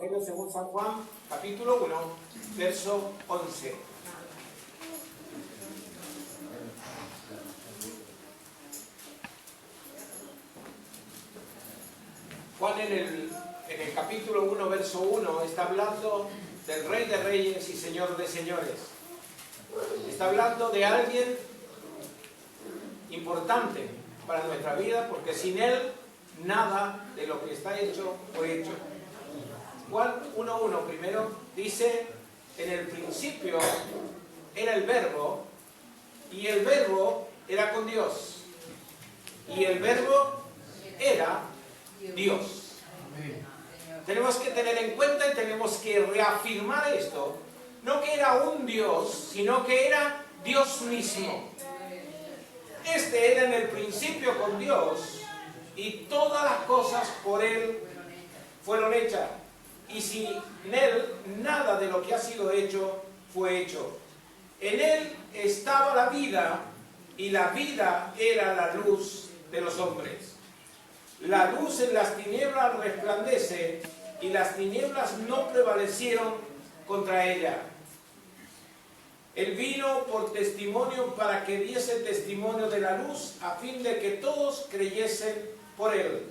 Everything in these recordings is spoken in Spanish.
Evangelio según San Juan, capítulo 1, verso 11. Juan en el capítulo 1, verso 1, está hablando del Rey de Reyes y Señor de Señores. Está hablando de alguien importante para nuestra vida, porque sin Él nada de lo que está hecho fue hecho. Juan 1.1 primero dice: en el principio era el Verbo, y el Verbo era con Dios, y el Verbo era Dios. Tenemos que tener en cuenta y tenemos que reafirmar esto, no que era un Dios, sino que era Dios mismo. Este era en el principio con Dios, y todas las cosas por Él fueron hechas, y sin Él nada de lo que ha sido hecho fue hecho. En Él estaba la vida, y la vida era la luz de los hombres. La luz en las tinieblas resplandece, y las tinieblas no prevalecieron contra ella. Él vino por testimonio para que diese testimonio de la luz, a fin de que todos creyesen por Él.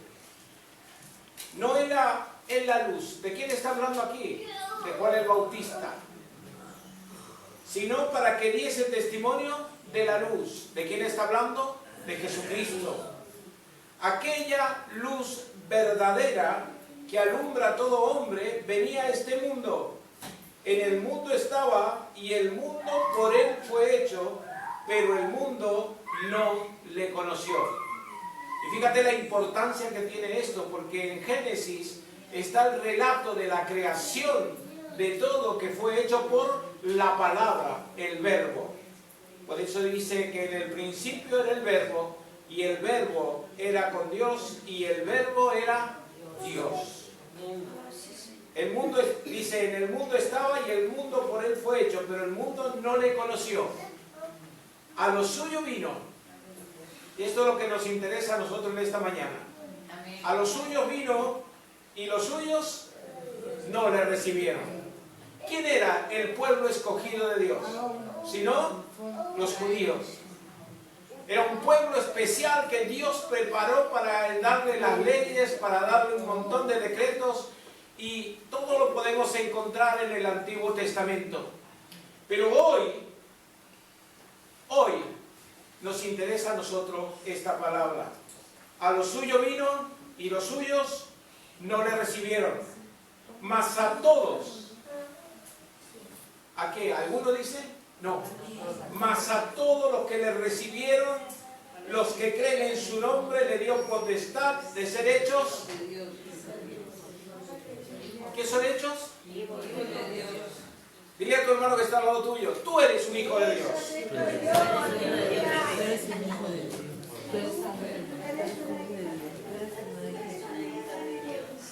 No era Él la luz. ¿De quién está hablando aquí? De Juan el Bautista. Sino para que diese testimonio de la luz. ¿De quién está hablando? De Jesucristo. Aquella luz verdadera que alumbra a todo hombre venía a este mundo. En el mundo estaba, y el mundo por Él fue hecho, pero el mundo no le conoció. Y fíjate la importancia que tiene esto, porque en Génesis está el relato de la creación de todo que fue hecho por la palabra, el Verbo. Por eso dice que en el principio era el Verbo, y el Verbo era con Dios, y el Verbo era Dios. El mundo, dice, en el mundo estaba, y el mundo por Él fue hecho, pero el mundo no le conoció. A lo suyo vino. Y esto es lo que nos interesa a nosotros en esta mañana. A los suyos vino, y los suyos no le recibieron. ¿Quién era el pueblo escogido de Dios? Sino los judíos. Era un pueblo especial que Dios preparó para darle las leyes, para darle un montón de decretos, y todo lo podemos encontrar en el Antiguo Testamento. Pero hoy nos interesa a nosotros esta palabra. A lo suyo vino, y los suyos no le recibieron. Mas a todos, ¿a qué? ¿Alguno dice? No. Mas a todos los que le recibieron, los que creen en su nombre, le dio potestad de ser hechos. ¿Qué son hechos? Dile a tu hermano que está al lado tuyo: tú eres un hijo de Dios.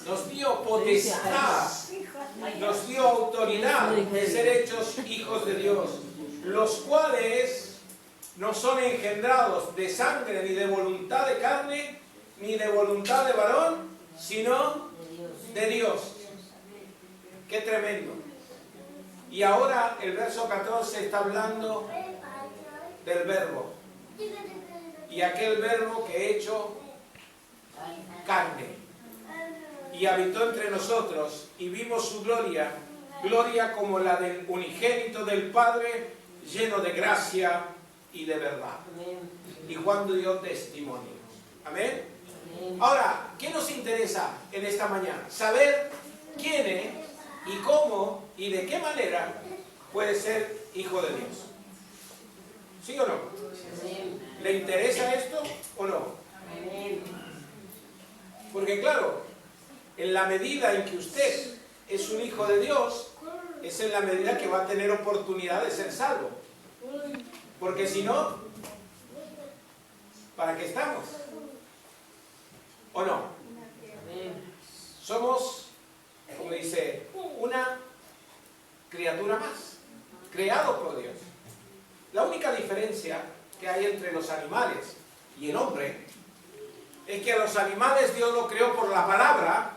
Nos dio potestad, nos dio autoridad de ser hechos hijos de Dios, los cuales no son engendrados de sangre, ni de voluntad de carne, ni de voluntad de varón, sino de Dios. ¡Qué tremendo! Y ahora el verso 14 está hablando del Verbo. Y aquel Verbo que hecho carne, y habitó entre nosotros, y vimos su gloria, gloria como la del unigénito del Padre, lleno de gracia y de verdad. Y Juan dio testimonio. Amén. Ahora, ¿qué nos interesa en esta mañana? Saber quién es, y cómo, y de qué manera puede ser hijo de Dios. ¿Sí o no? ¿Le interesa esto o no? Porque claro, en la medida en que usted es un hijo de Dios, es en la medida que va a tener oportunidad de ser salvo. Porque si no, ¿para qué estamos? ¿O no? Somos, como dice, una criatura más, creado por Dios. La única diferencia que hay entre los animales y el hombre es que a los animales Dios lo creó por la palabra,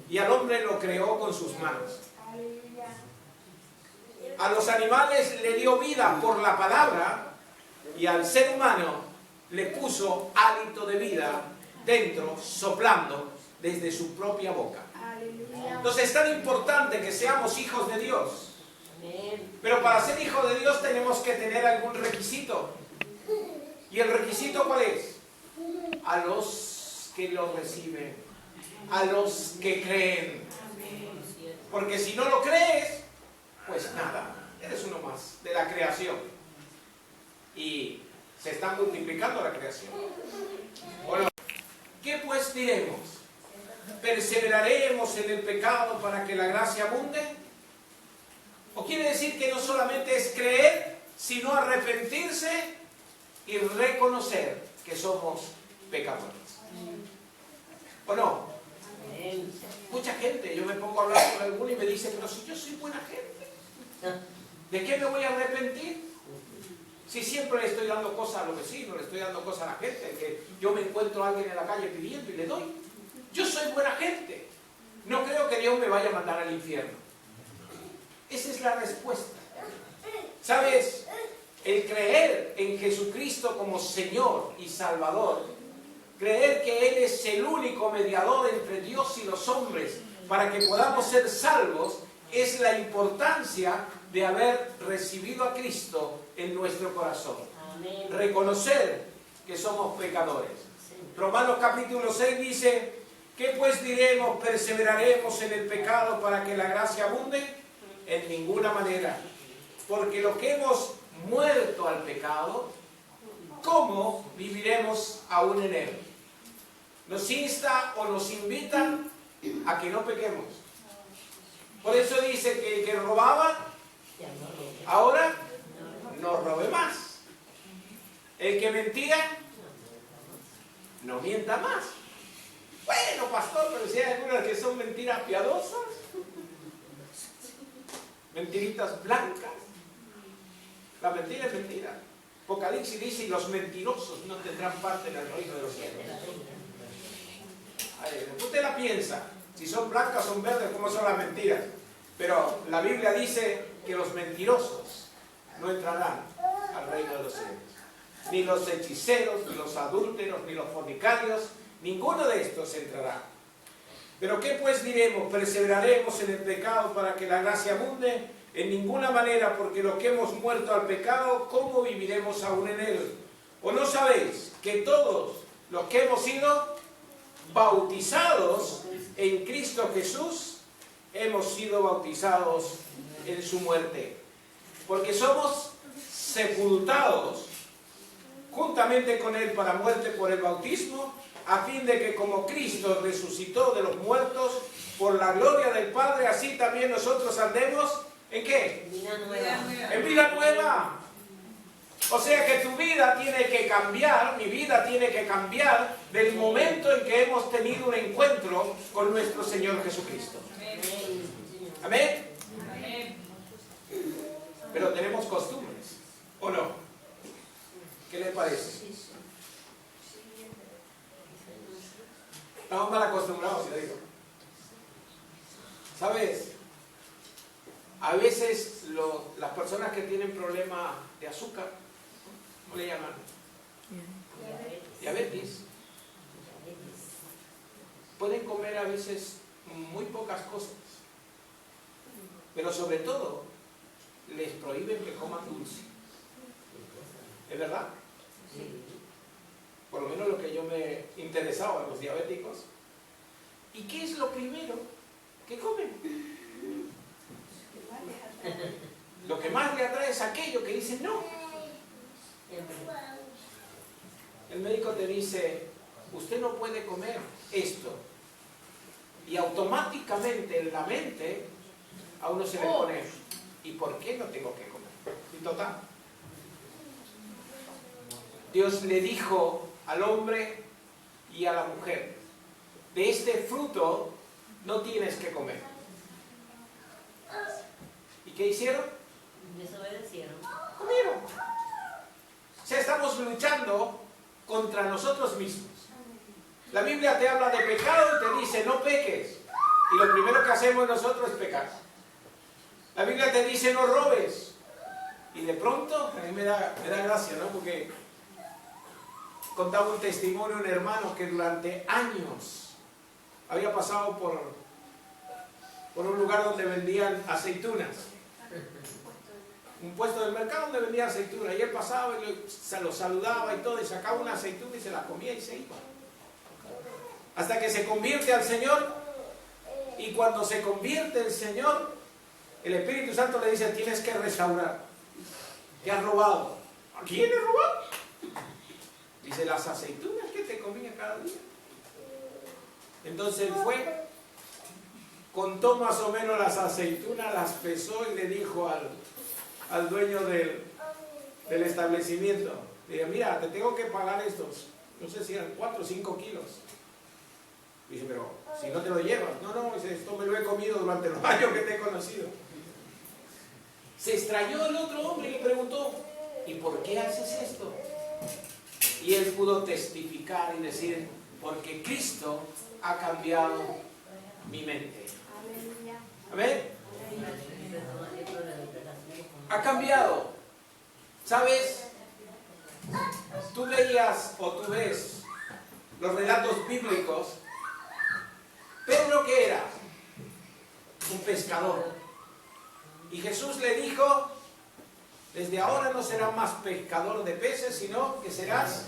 y al hombre lo creó con sus manos. A los animales le dio vida por la palabra y al ser humano le puso hálito de vida dentro, soplando desde su propia boca. Entonces es tan importante que seamos hijos de Dios. Pero para ser hijo de Dios tenemos que tener algún requisito. ¿Y el requisito cuál es? A los que lo reciben, a los que creen. Porque si no lo crees, pues nada, eres uno más de la creación. Y se está multiplicando la creación. Bueno, ¿qué pues diremos? ¿Perseveraremos en el pecado para que la gracia abunde? ¿O quiere decir que no solamente es creer, sino arrepentirse y reconocer que somos pecadores? ¿O no? Mucha gente, yo me pongo a hablar con alguno y me dice, pero si yo soy buena gente, ¿de qué me voy a arrepentir? Si siempre le estoy dando cosas a los vecinos, le estoy dando cosas a la gente, que yo me encuentro a alguien en la calle pidiendo y le doy. Yo soy buena gente. No creo que Dios me vaya a mandar al infierno. Esa es la respuesta. ¿Sabes? El creer en Jesucristo como Señor y Salvador, creer que Él es el único mediador entre Dios y los hombres para que podamos ser salvos, es la importancia de haber recibido a Cristo en nuestro corazón. Amén. Reconocer que somos pecadores. Sí. Romanos capítulo 6 dice, ¿qué pues diremos? ¿Perseveraremos en el pecado para que la gracia abunde? En ninguna manera. Porque lo que hemos muerto al pecado, ¿cómo viviremos aún en él? Nos insta o nos invita a que no pequemos. Por eso dice que el que robaba, ahora no robe más. El que mentía, no mienta más. Bueno, pastor, pero si hay algunas que son mentiras piadosas, mentiritas blancas. La mentira es mentira. Apocalipsis dice, y los mentirosos no tendrán parte en el reino de los cielos. Usted la piensa, si son blancas, son verdes, ¿cómo son las mentiras? Pero la Biblia dice que los mentirosos no entrarán al reino de los cielos. Ni los hechiceros, ni los adúlteros, ni los fornicarios, ninguno de estos entrará. Pero ¿qué pues diremos? ¿Perseveraremos en el pecado para que la gracia abunde? En ninguna manera, porque lo que hemos muerto al pecado, ¿cómo viviremos aún en él? ¿O no sabéis que todos los que hemos sido bautizados en Cristo Jesús, hemos sido bautizados en su muerte? Porque somos sepultados juntamente con él para muerte por el bautismo, a fin de que como Cristo resucitó de los muertos por la gloria del Padre, así también nosotros andemos, ¿en qué? Vida nueva. En vida nueva. O sea que tu vida tiene que cambiar, mi vida tiene que cambiar del momento en que hemos tenido un encuentro con nuestro Señor Jesucristo. Amén. Amén. Pero tenemos costumbres, ¿o no? ¿Qué les parece? Estamos mal acostumbrados, si le digo. ¿Sabes? A veces las personas que tienen problema de azúcar, ¿cómo le llaman? Diabetes. Pueden comer a veces muy pocas cosas, pero sobre todo les prohíben que coman dulce. ¿Es verdad? Por lo menos lo que yo me he interesado a los diabéticos. ¿Y qué es lo primero que comen? Lo que más le atrae es aquello que dicen no. El médico te dice, usted no puede comer esto. Y automáticamente en la mente a uno se le pone, ¿y por qué no tengo que comer? Y total. Dios le dijo al hombre y a la mujer, de este fruto no tienes que comer. ¿Y qué hicieron? Desobedecieron. Comieron. O sea, estamos luchando contra nosotros mismos. La Biblia te habla de pecado y te dice, no peques. hacemos nosotros es pecar. La Biblia te dice no robes. Y de pronto, a mí me da gracia, ¿no? Porque contaba un testimonio un hermano que durante años había pasado por un lugar donde vendían aceitunas. Un puesto del mercado donde vendían aceitunas. Y él pasaba y se lo saludaba y todo, y sacaba una aceituna y se la comía y se iba. Hasta que se convierte al Señor. Y cuando se convierte el Señor, el Espíritu Santo le dice, tienes que restaurar. ¿Te has robado? ¿A quién he robado? Dice, las aceitunas que te comía cada día. Entonces él fue, contó más o menos las aceitunas, las pesó y le dijo al dueño del establecimiento, le dije, mira, te tengo que pagar estos, no sé si eran 4 o 5 kilos. Dice, pero si no te lo llevas. No, dice, esto me lo he comido durante los años que te he conocido. Se extrañó el otro hombre y le preguntó, ¿y por qué haces esto? Y él pudo testificar y decir, porque Cristo ha cambiado mi mente. Amén. Ha cambiado. ¿Sabes? Tú leías o tú ves los relatos bíblicos. Pedro, ¿qué era? Un pescador. Y Jesús le dijo, desde ahora no serás más pescador de peces, sino que serás...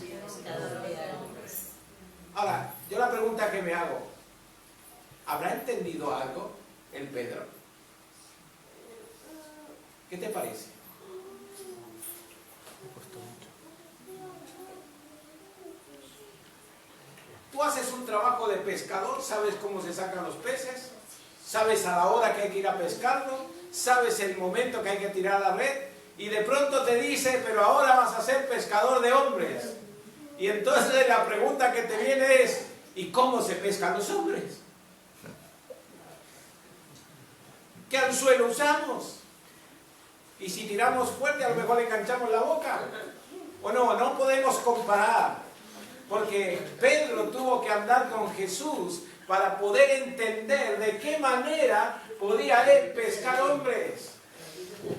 Ahora, yo la pregunta que me hago, ¿habrá entendido algo el Pedro? ¿Qué te parece? Tú haces un trabajo de pescador, sabes cómo se sacan los peces, sabes a la hora que hay que ir a pescarlo, sabes el momento que hay que tirar la red, y de pronto te dice, pero ahora vas a ser pescador de hombres. Y entonces la pregunta que te viene es, ¿y cómo se pescan los hombres? ¿Qué anzuelo usamos? Y si tiramos fuerte, a lo mejor le enganchamos la boca. O no podemos comparar. Porque Pedro tuvo que andar con Jesús para poder entender de qué manera podía él pescar hombres.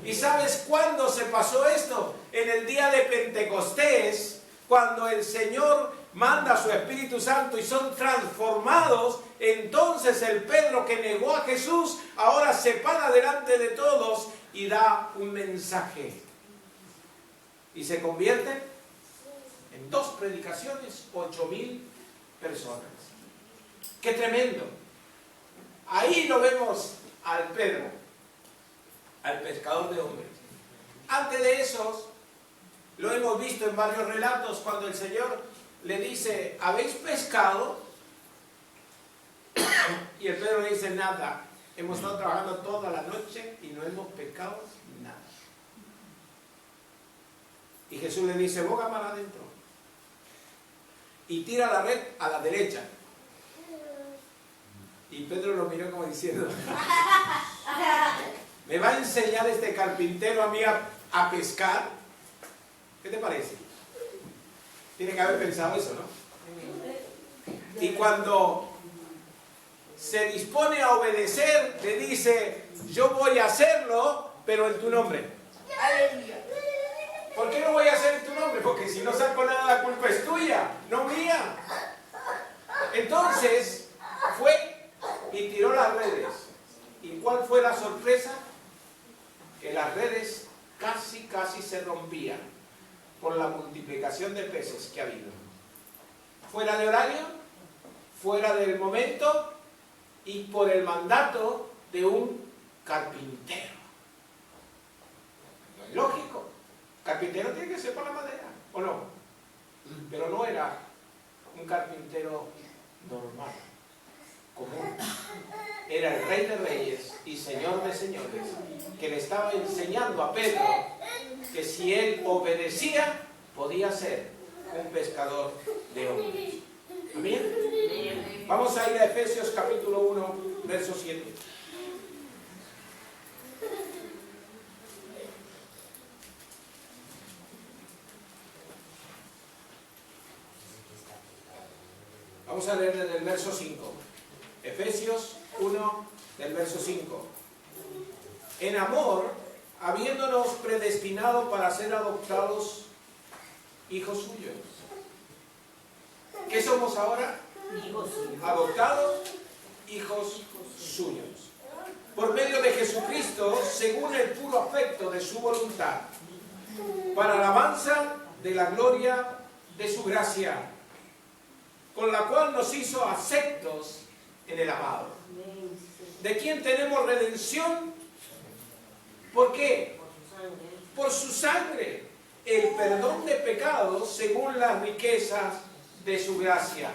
¿Y sabes cuándo se pasó esto? En el día de Pentecostés, cuando el Señor manda a su Espíritu Santo y son transformados, entonces el Pedro que negó a Jesús ahora se para delante de todos y da un mensaje. Y se convierte en 2 predicaciones, 8,000 personas. ¡Qué tremendo! Ahí lo vemos al Pedro, al pescador de hombres. Antes de eso, lo hemos visto en varios relatos cuando el Señor le dice, ¿habéis pescado? Y el Pedro le dice, nada. Hemos estado trabajando toda la noche y no hemos pescado nada. Y Jesús le dice, boga mar adentro. Y tira la red a la derecha. Y Pedro lo miró como diciendo, ¿me va a enseñar este carpintero a mí a pescar? ¿Qué te parece? Tiene que haber pensado eso, ¿no? Y cuando se dispone a obedecer, le dice, yo voy a hacerlo, pero en tu nombre. ¿Por qué no voy a hacer en tu nombre? Porque si no saco nada, la culpa es tuya, no mía. Entonces, fue y tiró las redes. ¿Y cuál fue la sorpresa? Que las redes casi se rompían por la multiplicación de peces que ha habido. Fuera de horario, fuera del momento y por el mandato de un carpintero. No es lógico. Carpintero tiene que ser por la madera, ¿o no? Pero no era un carpintero normal, común. Era el Rey de Reyes y Señor de Señores, que le estaba enseñando a Pedro que si él obedecía, podía ser un pescador de hombres. ¿Amén? Vamos a ir a Efesios capítulo 1, verso 7. Vamos a leer desde el verso 5. Efesios 1, del verso 5. En amor, habiéndonos predestinado para ser adoptados hijos suyos. ¿Qué somos ahora? Hijos suyos. Adoptados hijos suyos. Por medio de Jesucristo, según el puro afecto de su voluntad, para alabanza de la gloria de su gracia, con la cual nos hizo aceptos en el amado. ¿De quién tenemos redención? ¿Por qué? Por su sangre, el perdón de pecados según las riquezas de su gracia.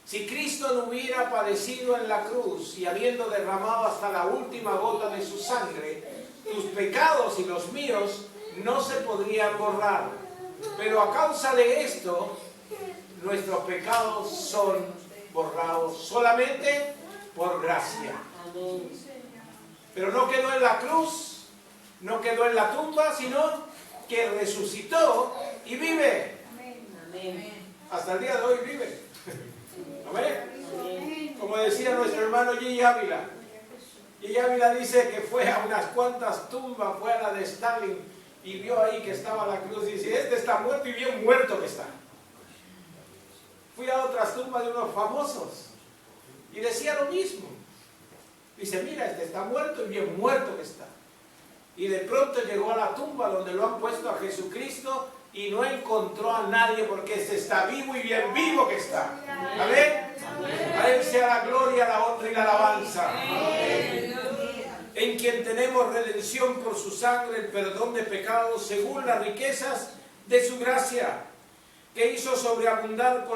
Si Cristo no hubiera padecido en la cruz y habiendo derramado hasta la última gota de su sangre, tus pecados y los míos no se podrían borrar. Pero a causa de esto, nuestros pecados son borrados solamente por gracia. Pero no quedó en la cruz, no quedó en la tumba, sino que resucitó y vive. Hasta el día de hoy vive. Amén. Como decía nuestro hermano Gigi Ávila. Gigi Ávila dice que fue a unas cuantas tumbas, fue a la de Stalin y vio ahí que estaba la cruz y dice, este está muerto y bien muerto que está. Fui a otras tumbas de unos famosos y decía lo mismo. Dice, mira, este está muerto y bien muerto que está. Y de pronto llegó a la tumba donde lo han puesto a Jesucristo y no encontró a nadie porque este está vivo y bien vivo que está. ¿Amén? A Él sea la gloria, la honra y la alabanza. En quien tenemos redención por su sangre, el perdón de pecados según las riquezas de su gracia, que hizo sobreabundar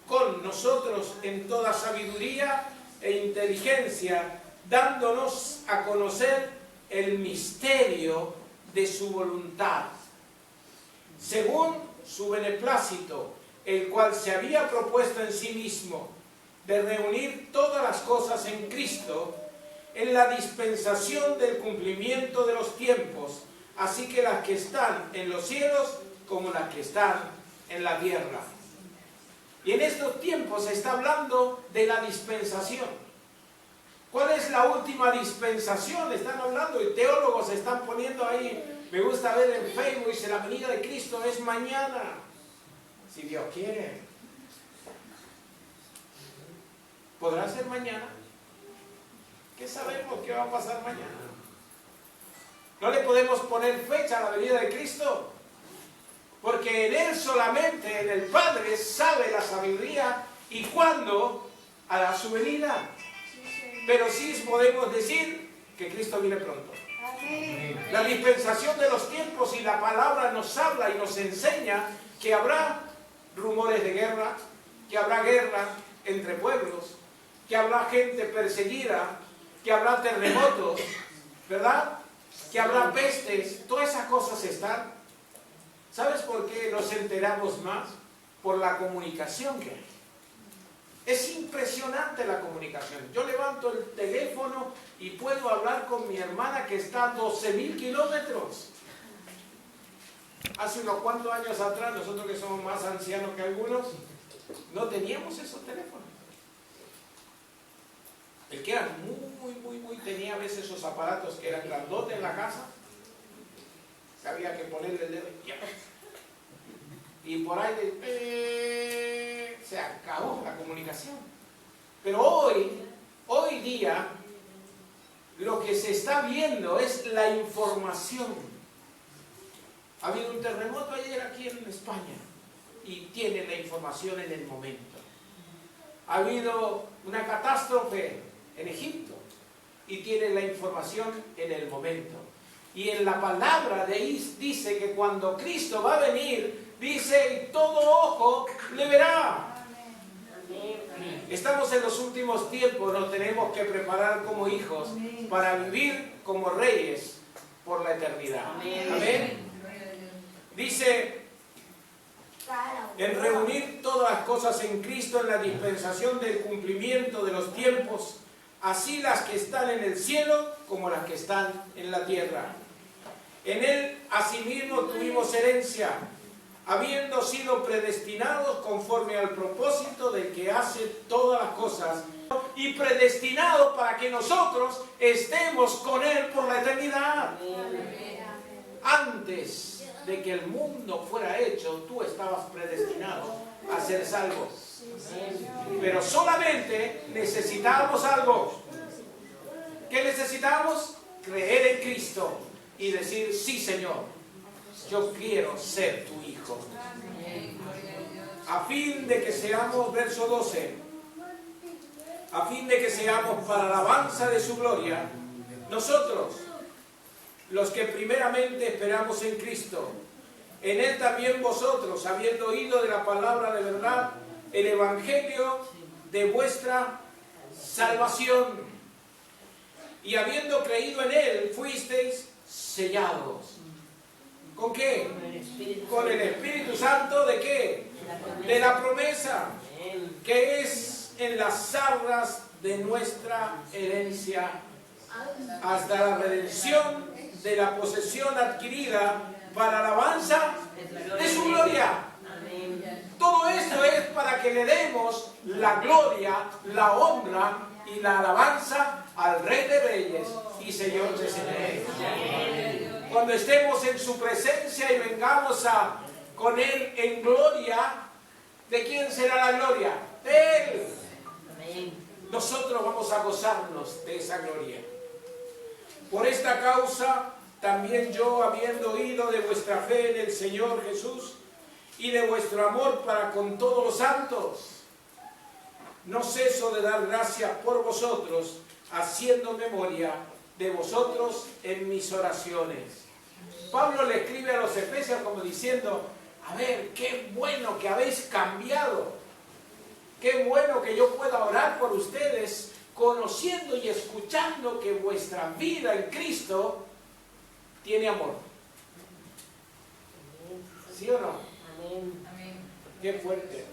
con nosotros en toda sabiduría e inteligencia, dándonos a conocer el misterio de su voluntad, según su beneplácito, el cual se había propuesto en sí mismo, de reunir todas las cosas en Cristo, en la dispensación del cumplimiento de los tiempos, así que las que están en los cielos como las que están en la tierra. Y en estos tiempos se está hablando de la dispensación. ¿Cuál es la última dispensación? Están hablando y teólogos se están poniendo ahí. Me gusta ver en Facebook, dice la venida de Cristo es mañana, si Dios quiere. ¿Podrá ser mañana? ¿Qué sabemos que va a pasar mañana? No le podemos poner fecha a la venida de Cristo, porque en Él solamente, en el Padre, sabe la sabiduría y cuándo hará su venida. Pero sí podemos decir que Cristo viene pronto. La dispensación de los tiempos y la palabra nos habla y nos enseña que habrá rumores de guerra, que habrá guerra entre pueblos, que habrá gente perseguida, que habrá terremotos, ¿verdad? Que habrá pestes, todas esas cosas están. ¿Sabes por qué nos enteramos más? Por la comunicación que hay. Es impresionante la comunicación. Yo levanto el teléfono y puedo hablar con mi hermana que está a 12.000 kilómetros. Hace unos cuantos años atrás, nosotros que somos más ancianos que algunos, no teníamos esos teléfonos. El que era muy, tenía a veces esos aparatos que eran grandotes en la casa, que había que ponerle el dedo y por ahí se acabó la comunicación. Pero hoy día, lo que se está viendo es la información. Ha habido un terremoto ayer aquí en España y tienen la información en el momento. Ha habido una catástrofe en Egipto y tienen la información en el momento. Y en la palabra de ahí dice que cuando Cristo va a venir, dice, y todo ojo le verá. Estamos en los últimos tiempos, nos tenemos que preparar como hijos para vivir como reyes por la eternidad. Amén. Dice, en reunir todas las cosas en Cristo en la dispensación del cumplimiento de los tiempos, así las que están en el cielo como las que están en la tierra. En Él asimismo tuvimos herencia, habiendo sido predestinados conforme al propósito del que hace todas las cosas, y predestinados para que nosotros estemos con Él por la eternidad. Antes de que el mundo fuera hecho, tú estabas predestinado a ser salvo. Pero solamente necesitábamos algo. ¿Qué necesitamos? Creer en Cristo y decir, sí, Señor, yo quiero ser tu hijo. A fin de que seamos, verso 12, a fin de que seamos para la alabanza de su gloria, nosotros, los que primeramente esperamos en Cristo, en Él también vosotros, habiendo oído de la palabra de verdad, el evangelio de vuestra salvación, y habiendo creído en Él, fuisteis sellados. ¿Con qué? Con el Espíritu Santo, ¿de qué? De la promesa, que es en las arras de nuestra herencia, hasta la redención de la posesión adquirida para alabanza de su gloria. Todo esto es para que le demos la gloria, la honra y la alabanza al Rey de Reyes y Señor de Señores. Cuando estemos en su presencia y vengamos con Él en gloria, ¿de quién será la gloria? De Él. Nosotros vamos a gozarnos de esa gloria. Por esta causa, también yo, habiendo oído de vuestra fe en el Señor Jesús y de vuestro amor para con todos los santos, no ceso de dar gracias por vosotros, haciendo memoria de vosotros en mis oraciones. Pablo le escribe a los Efesios como diciendo, a ver, qué bueno que habéis cambiado, qué bueno que yo pueda orar por ustedes, conociendo y escuchando que vuestra vida en Cristo tiene amor. ¿Sí o no? Amén. Qué fuerte.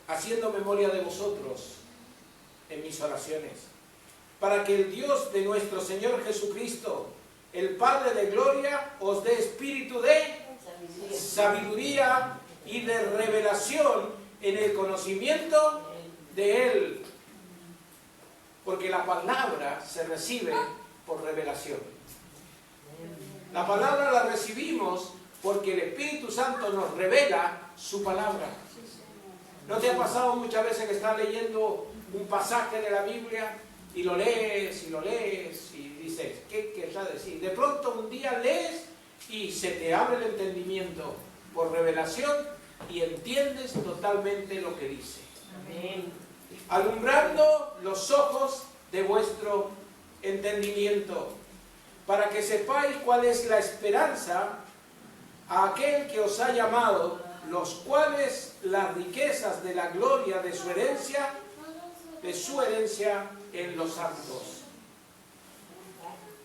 Haciendo memoria de vosotros en mis oraciones, para que el Dios de nuestro Señor Jesucristo, el Padre de gloria, os dé espíritu de sabiduría y de revelación en el conocimiento de Él, porque la palabra se recibe por revelación. La palabra la recibimos porque el Espíritu Santo nos revela su palabra. ¿No te ha pasado muchas veces que estás leyendo un pasaje de la Biblia y lo lees y dices, ¿qué querrá decir? De pronto un día lees y se te abre el entendimiento por revelación y entiendes totalmente lo que dice. Amén. Alumbrando los ojos de vuestro entendimiento, para que sepáis cuál es la esperanza a aquel que os ha llamado, los cuales las riquezas de la gloria de su herencia en los santos,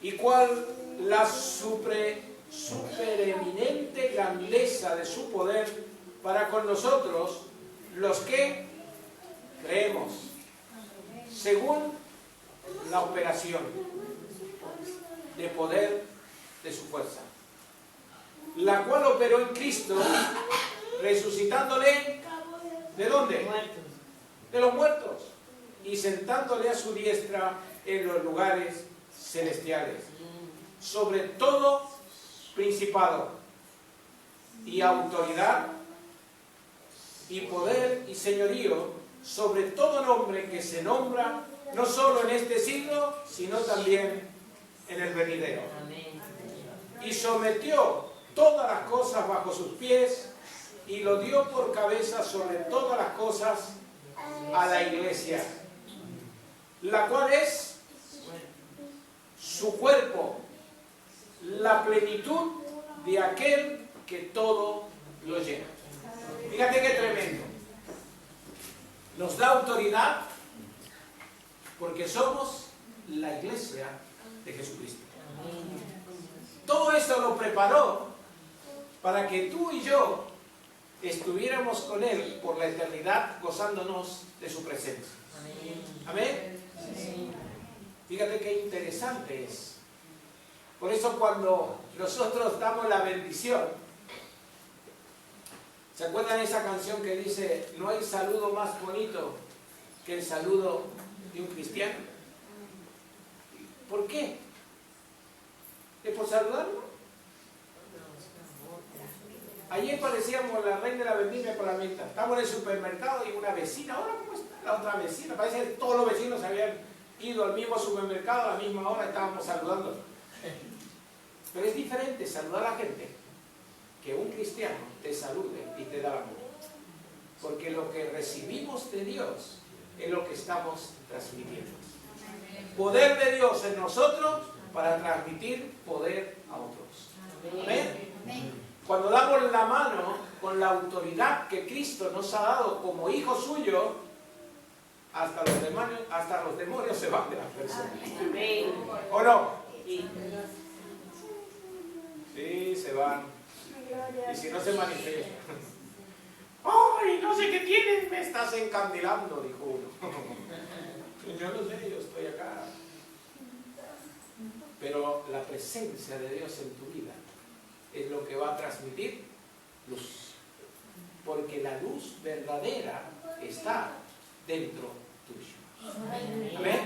y cuál la supereminente grandeza de su poder para con nosotros, los que creemos, según la operación de poder de su fuerza, la cual operó en Cristo, resucitándole, ¿de dónde? De los muertos, y sentándole a su diestra en los lugares celestiales, sobre todo principado y autoridad y poder y señorío, sobre todo nombre que se nombra, no solo en este siglo, sino también en el venidero. Y sometió todas las cosas bajo sus pies, y lo dio por cabeza sobre todas las cosas a la iglesia, la cual es su cuerpo, la plenitud de aquel que todo lo llena. Fíjate qué tremendo. Nos da autoridad porque somos la iglesia de Jesucristo. Todo eso lo preparó para que tú y yo estuviéramos con Él por la eternidad, gozándonos de su presencia. Amén. Fíjate qué interesante es. Por eso cuando nosotros damos la bendición, ¿Se acuerdan de esa canción que dice, no hay saludo más bonito que el saludo de un cristiano? ¿Por qué? ¿Es por saludarlo? Ayer parecíamos la reina de la vendimia con la meta. Estamos en el supermercado y una vecina, hola, ¿cómo está? La otra vecina, parece que todos los vecinos habían ido al mismo supermercado a la misma hora, estábamos saludando. Pero es diferente saludar a la gente que un cristiano te salude y te da amor. Porque lo que recibimos de Dios es lo que estamos transmitiendo. Poder de Dios en nosotros para transmitir poder a otros. Amén. Cuando damos la mano con la autoridad que Cristo nos ha dado como hijo suyo, hasta los demonios se van de las personas. ¿O no? Sí, se van. Y si no se manifiestan. ¡Ay, no sé qué tienes! Me estás encandilando, dijo uno. Yo no sé, yo estoy acá. Pero la presencia de Dios en tu vida es lo que va a transmitir luz. Porque la luz verdadera está dentro tuyo. Amén.